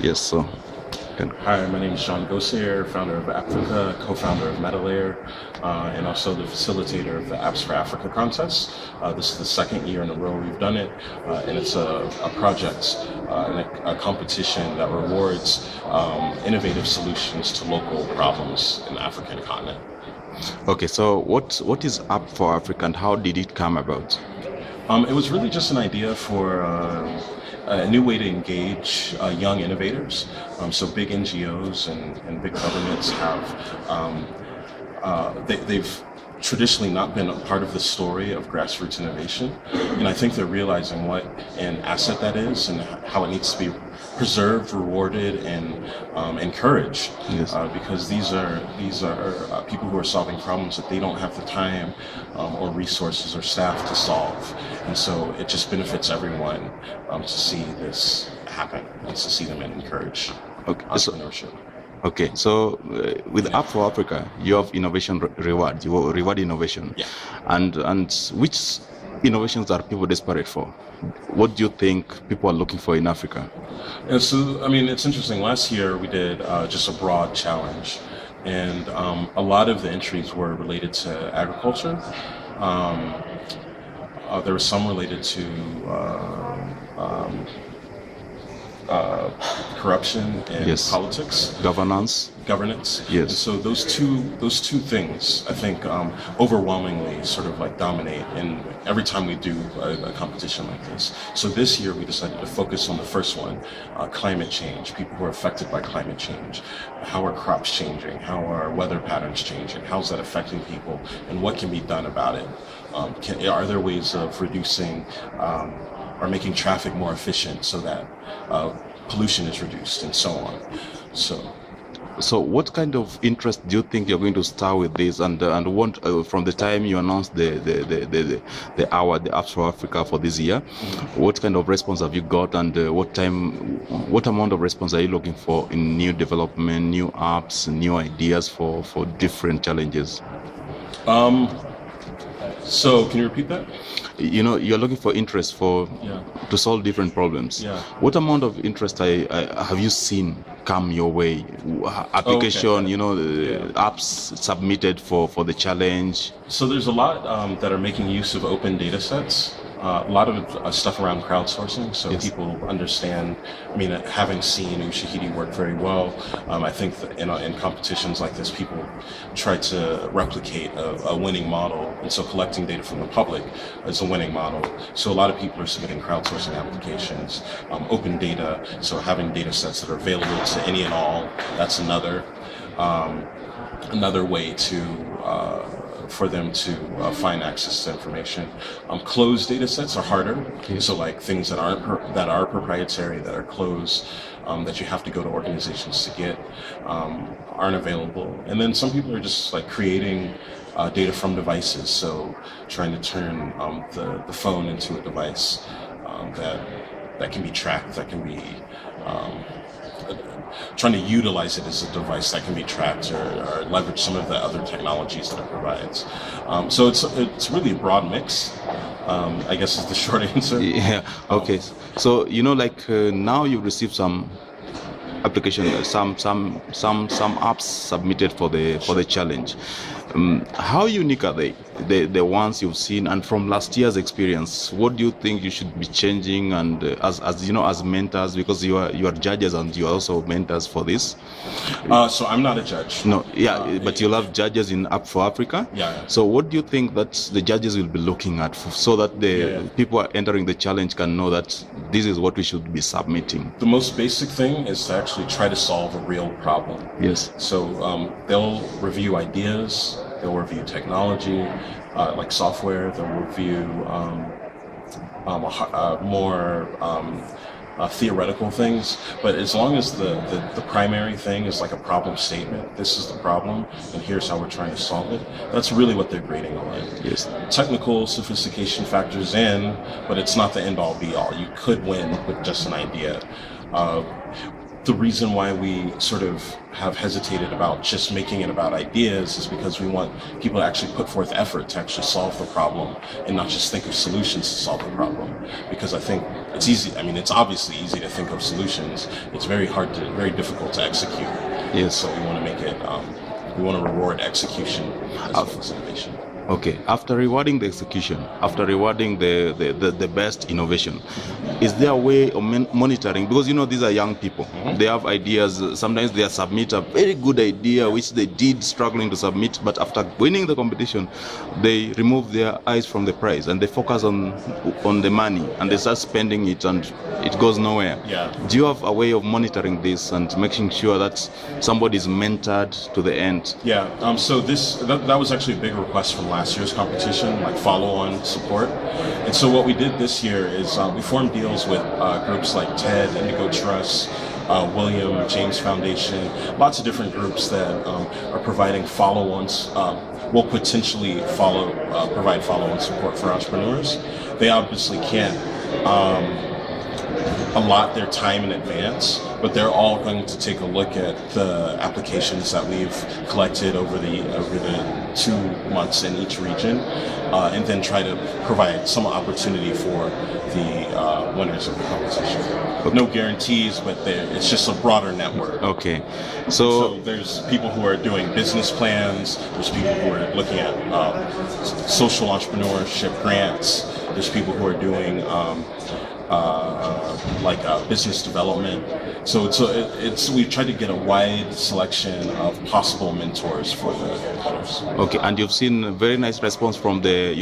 Yes, so Hi, my name is Jonathan Gosier, founder of Apps4Africa, co-founder of Metalia, and also the facilitator of the Apps4Africa contest. This is the second year in a row we've done it, and it's a project and a competition that rewards innovative solutions to local problems in the African continent. okay. So what is App4Africa and how did it come about? It was really just an idea for a new way to engage young innovators. So big NGOs and big governments have, they've traditionally not been a part of the story of grassroots innovation. And I think they're realizing what an asset that is and how it needs to be preserved, rewarded, and encouraged. Yes. Because these are people who are solving problems that they don't have the time or resources or staff to solve. And so it just benefits everyone to see this happen and to see them encourage entrepreneurship. Okay, so with App4Africa, you have innovation reward. You reward innovation. Yeah. And which innovations are people desperate for? What do you think people are looking for in Africa? Yeah, so, I mean, it's interesting. Last year we did just a broad challenge, and a lot of the entries were related to agriculture. There were some related to corruption and Yes. politics, Governance. governance. Yes. And so those two things, I think, overwhelmingly sort of like dominate in every time we do a competition like this. So this year we decided to focus on the first one, climate change, people who are affected by climate change. How are crops changing? How are weather patterns changing? How's that affecting people? And what can be done about it? Are there ways of reducing or making traffic more efficient so that pollution is reduced and so on? So what kind of interest do you think you're going to start with this, and what from the time you announced the Apps4Africa for this year, what kind of response have you got, and what amount of response are you looking for in new development, new apps, new ideas for different challenges? So can you repeat that? You know, you're looking for interest to solve different problems. Yeah. What amount of interest have you seen come your way? Application, okay. Apps submitted for the challenge. So there's a lot that are making use of open data sets. A lot of stuff around crowdsourcing, so Yes. people understand. I mean, having seen Ushahidi work very well, I think that in competitions like this, people try to replicate a winning model, and so collecting data from the public is a winning model. So a lot of people are submitting crowdsourcing applications, open data, so having data sets that are available to any and all. That's another way to for them to find access to information. Closed data sets are harder, so like things that are proprietary, that are closed, that you have to go to organizations to get, aren't available. And then some people are just like creating data from devices, so trying to turn the phone into a device that can be tracked, that can be trying to utilize it as a device that can be tracked or leverage some of the other technologies that it provides. So it's really a broad mix, I guess is the short answer. Yeah. Okay. So now you've received some application, some apps submitted for the challenge. How unique are they? The ones you've seen, and from last year's experience, what do you think you should be changing? And as mentors, because you are judges and you are also mentors for this. So I'm not a judge. No, yeah, but you'll have judges in App4Africa. Yeah. So what do you think that the judges will be looking at so that the people entering the challenge can know that this is what we should be submitting? The most basic thing is to actually try to solve a real problem. Yes. So they'll review ideas, they'll review technology, like software, they'll review more theoretical things, but as long as the primary thing is like a problem statement, this is the problem, and here's how we're trying to solve it, that's really what they're grading on. Yes. Technical sophistication factors in, but it's not the end-all be-all. You could win with just an idea. The reason why we sort of have hesitated about just making it about ideas is because we want people to actually put forth effort to actually solve the problem and not just think of solutions to solve the problem. Because I think it's easy. I mean, it's obviously easy to think of solutions. It's very very difficult to execute. Yes. So we want to make it. We want to reward execution as well as innovation. Okay, after rewarding the execution, after rewarding the best innovation, is there a way of monitoring? Because these are young people. They have ideas. Sometimes they submit a very good idea which they did struggling to submit, but after winning the competition, they remove their eyes from the prize and they focus on the money and they start spending it and it goes nowhere. Yeah. Do you have a way of monitoring this and making sure that somebody is mentored to the end? Yeah. So that was actually a big request from last year's competition, like follow-on support. And so what we did this year is we formed deals with groups like TED, Indigo Trust, William James Foundation, lots of different groups that are providing follow-ons, will potentially provide follow-on support for entrepreneurs. They obviously can't allot their time in advance, but they're all going to take a look at the applications that we've collected over the 2 months in each region, and then try to provide some opportunity for the winners of the competition. Okay. No guarantees, but it's just a broader network. Okay, so there's people who are doing business plans. There's people who are looking at social entrepreneurship grants. There's people who are doing business development. So we've tried to get a wide selection of possible mentors for the winners. Okay, and you've seen a very nice response from the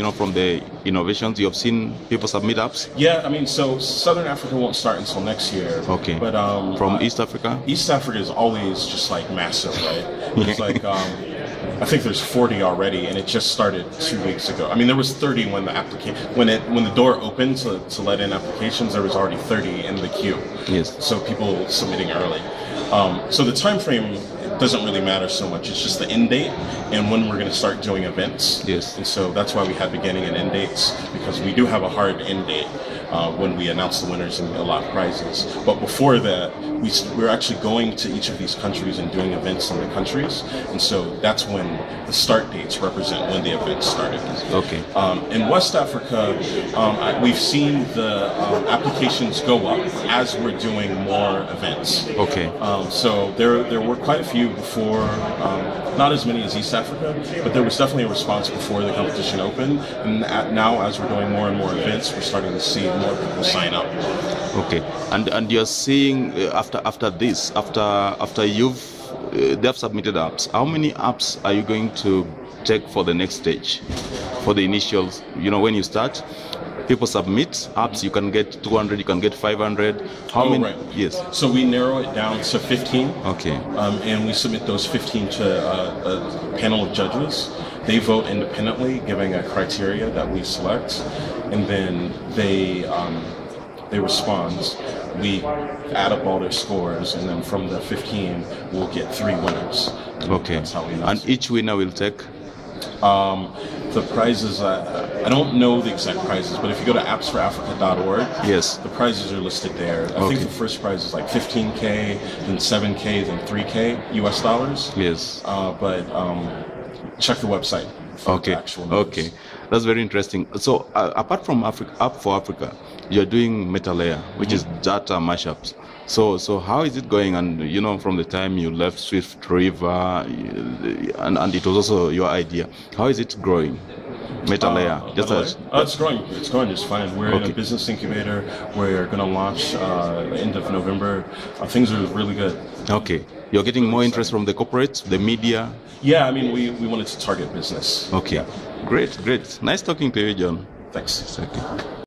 innovations. You've seen people submit apps. Yeah, I mean, so Southern Africa won't start until next year. Okay, but from East Africa. East Africa is always just like massive, right? It's like I think there's 40 already, and it just started 2 weeks ago. I mean, there was 30 when the door opened to let in applications. There was already 30 in the queue. Yes. So people submitting early. So the time frame doesn't really matter so much. It's just the end date and when we're going to start doing events. Yes. And so that's why we have beginning and end dates, because we do have a hard end date when we announce the winners and allot prizes. But before that, we're actually going to each of these countries and doing events in the countries. And so that's when the start dates represent when the events started. Okay. In West Africa, we've seen the applications go up as we're doing more events. Okay. So there were quite a few before, not as many as East Africa, but there was definitely a response before the competition opened. And now, as we're doing more and more events, we're starting to see more people sign up. Okay, and you're seeing after this, after they've submitted apps, how many apps are you going to take for the next stage, for the initials? When you start, people submit apps. You can get 200, you can get 500. How many? Right. Yes. So we narrow it down to 15. Okay. And we submit those 15 to a panel of judges. They vote independently, giving a criteria that we select, and then they respond. We add up all their scores, and then from the 15, we'll get 3 winners. Okay. That's how we know. And each winner will take? The prizes, I don't know the exact prizes, but if you go to Apps4Africa.org, yes, the prizes are listed there. I think the first prize is like $15K, then $7K, then $3K US dollars. Yes. But check the website for the actual numbers. Okay. That's very interesting. So apart from App4Africa, you're doing Metalia, which is data mashups. So how is it going? And from the time you left Swift River, and it was also your idea. How is it growing? Metalia. It's growing. It's going just fine. We're in a business incubator. We're going to launch end of November. Things are really good. Okay. You're getting more interest from the corporates, the media? Yeah, I mean, we wanted to target business. Okay. Yeah. Great. Nice talking to you, John. Thanks. Okay.